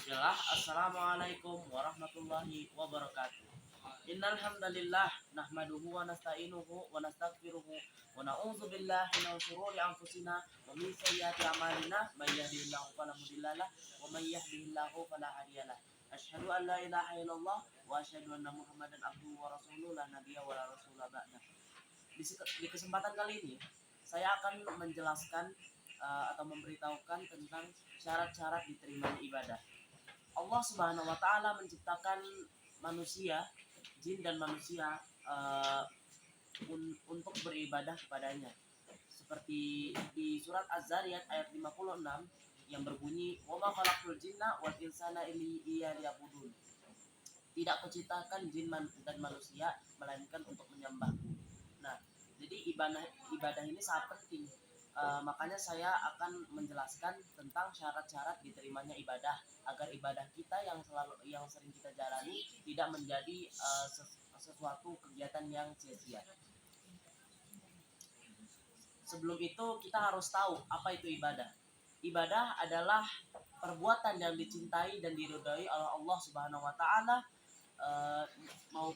Bismillah. Assalamualaikum warahmatullahi wabarakatuh. Innal hamdalillah nahmaduhu wa nasta'inuhu wa nastaghfiruhu wa na'udzu billahi min shururi anfusina wa min sayyiati a'malina may yahdihillahu fala mudhillalah wa may yahdihillahu fala hadiyalah. Asyhadu an la ilaha illallah wa asyhadu anna Muhammadan abduhu wa rasuluhu la nabiyya wa la rasula ba'da. Di kesempatan kali ini saya akan menjelaskan atau memberitahukan tentang syarat-syarat diterimanya ibadah. Allah Subhanahu wa taala menciptakan manusia, jin dan manusia untuk beribadah kepadanya. Seperti di surat Az-Zariyat ayat 56 yang berbunyi, "Wa ma khalaqtul jinna wal insana illa liya'budun." Tidak kuciptakan jin dan manusia melainkan untuk menyembahku. Nah, jadi ibadah ini sangat penting. Makanya saya akan menjelaskan tentang syarat-syarat diterimanya ibadah agar ibadah kita yang sering kita jalani tidak menjadi sesuatu kegiatan yang sia-sia. Sebelum itu kita harus tahu apa itu ibadah. Ibadah adalah perbuatan yang dicintai dan diridhai oleh Allah Subhanahu wa taala, mau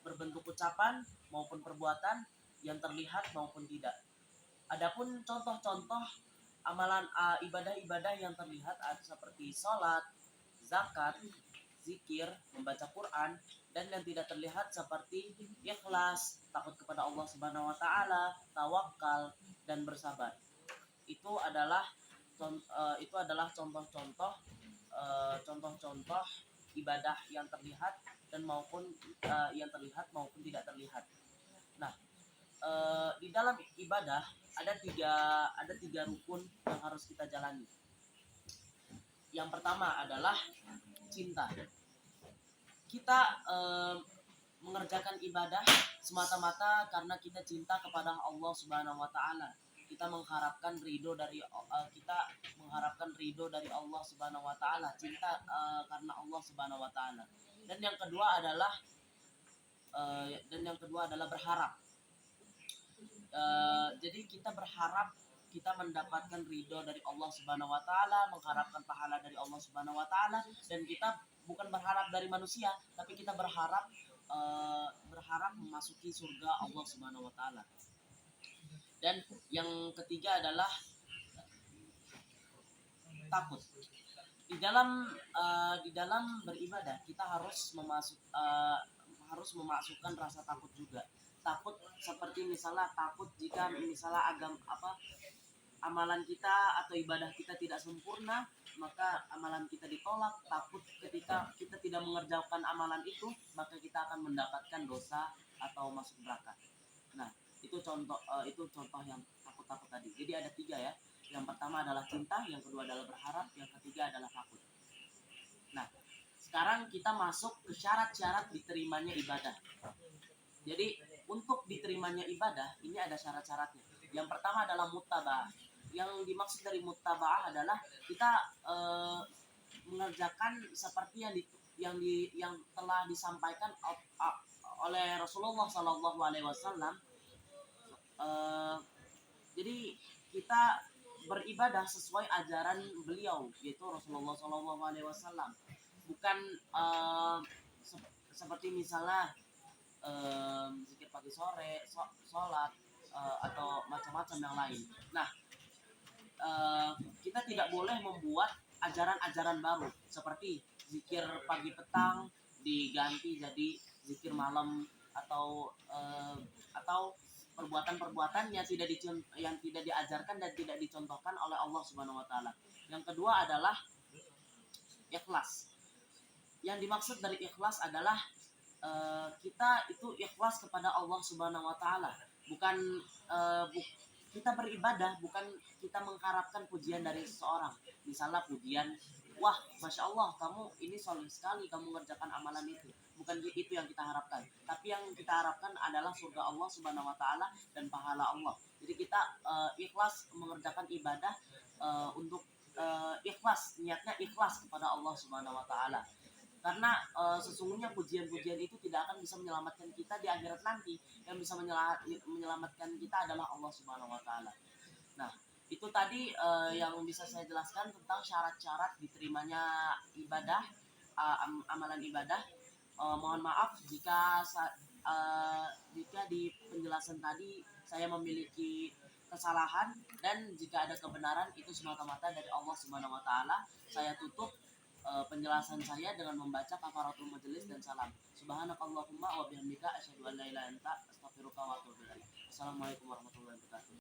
berbentuk ucapan maupun perbuatan yang terlihat maupun tidak. Adapun contoh-contoh amalan ibadah-ibadah yang terlihat seperti sholat, zakat, zikir, membaca Quran, dan yang tidak terlihat seperti ikhlas, takut kepada Allah Subhanahu wa taala, tawakal, dan bersabar. Itu adalah contoh-contoh ibadah yang terlihat dan maupun yang terlihat maupun tidak terlihat. Nah, di dalam ibadah ada tiga rukun yang harus kita jalani. Yang pertama adalah cinta. Kita mengerjakan ibadah semata-mata karena kita cinta kepada Allah Subhanahu wa taala. Kita mengharapkan ridho dari Allah Subhanahu wa taala, cinta karena Allah Subhanahu wa taala. Dan yang kedua adalah berharap. Jadi kita berharap kita mendapatkan ridho dari Allah Subhanahu wa taala, mengharapkan pahala dari Allah Subhanahu wa taala, dan kita bukan berharap dari manusia, tapi kita berharap memasuki surga Allah Subhanahu wa taala. Dan yang ketiga adalah takut. Di dalam beribadah kita harus memasukkan rasa takut juga. Takut seperti misalnya takut jika amalan kita atau ibadah kita tidak sempurna, maka amalan kita ditolak. Takut ketika kita tidak mengerjakan amalan itu, maka kita akan mendapatkan dosa atau masuk neraka. Nah, itu contoh yang takut tadi. Jadi ada tiga ya. Yang pertama adalah cinta, yang kedua adalah berharap, yang ketiga adalah takut. Nah, sekarang kita masuk ke syarat-syarat diterimanya ibadah. Jadi untuk diterimanya ibadah ini ada syarat-syaratnya. Yang pertama adalah muttaba'ah. Yang dimaksud dari muttaba'ah adalah kita mengerjakan seperti yang telah disampaikan oleh Rasulullah Sallallahu Alaihi Wasallam. Jadi kita beribadah sesuai ajaran beliau, yaitu Rasulullah Sallallahu Alaihi Wasallam. Bukan seperti misalnya zikir pagi sore, sholat, atau macam-macam yang lain. Nah, kita tidak boleh membuat ajaran-ajaran baru seperti zikir pagi petang diganti jadi zikir malam, atau perbuatan-perbuatan yang tidak diajarkan dan tidak dicontohkan oleh Allah Subhanahu wa taala. Yang kedua adalah ikhlas. Yang dimaksud dari ikhlas adalah kita itu ikhlas kepada Allah Subhanahu wa taala. Bukan kita beribadah bukan kita mengharapkan pujian dari seseorang. Misalnya pujian, wah, masya Allah, kamu ini soleh sekali, kamu mengerjakan amalan itu. Bukan itu yang kita harapkan. Tapi yang kita harapkan adalah surga Allah Subhanahu wa taala dan pahala Allah. Jadi kita ikhlas mengerjakan ibadah untuk ikhlas, niatnya ikhlas kepada Allah Subhanahu wa taala. Karena sesungguhnya pujian-pujian itu tidak akan bisa menyelamatkan kita di akhirat nanti. Yang bisa menyelamatkan kita adalah Allah Subhanahu wa taala. Nah, Itu tadi yang bisa saya jelaskan tentang syarat-syarat diterimanya ibadah, amalan ibadah. Mohon maaf jika di penjelasan tadi saya memiliki kesalahan, dan jika ada kebenaran itu semata-mata dari Allah Subhanahu wa taala. Saya tutup penjelasan saya dengan membaca kafaratul majelis dan salam. Subhanakallahumma wa bihamdika asyhadu an la ilaha illa anta astaghfiruka wa atubu ilaik. Assalamualaikum warahmatullahi wabarakatuh.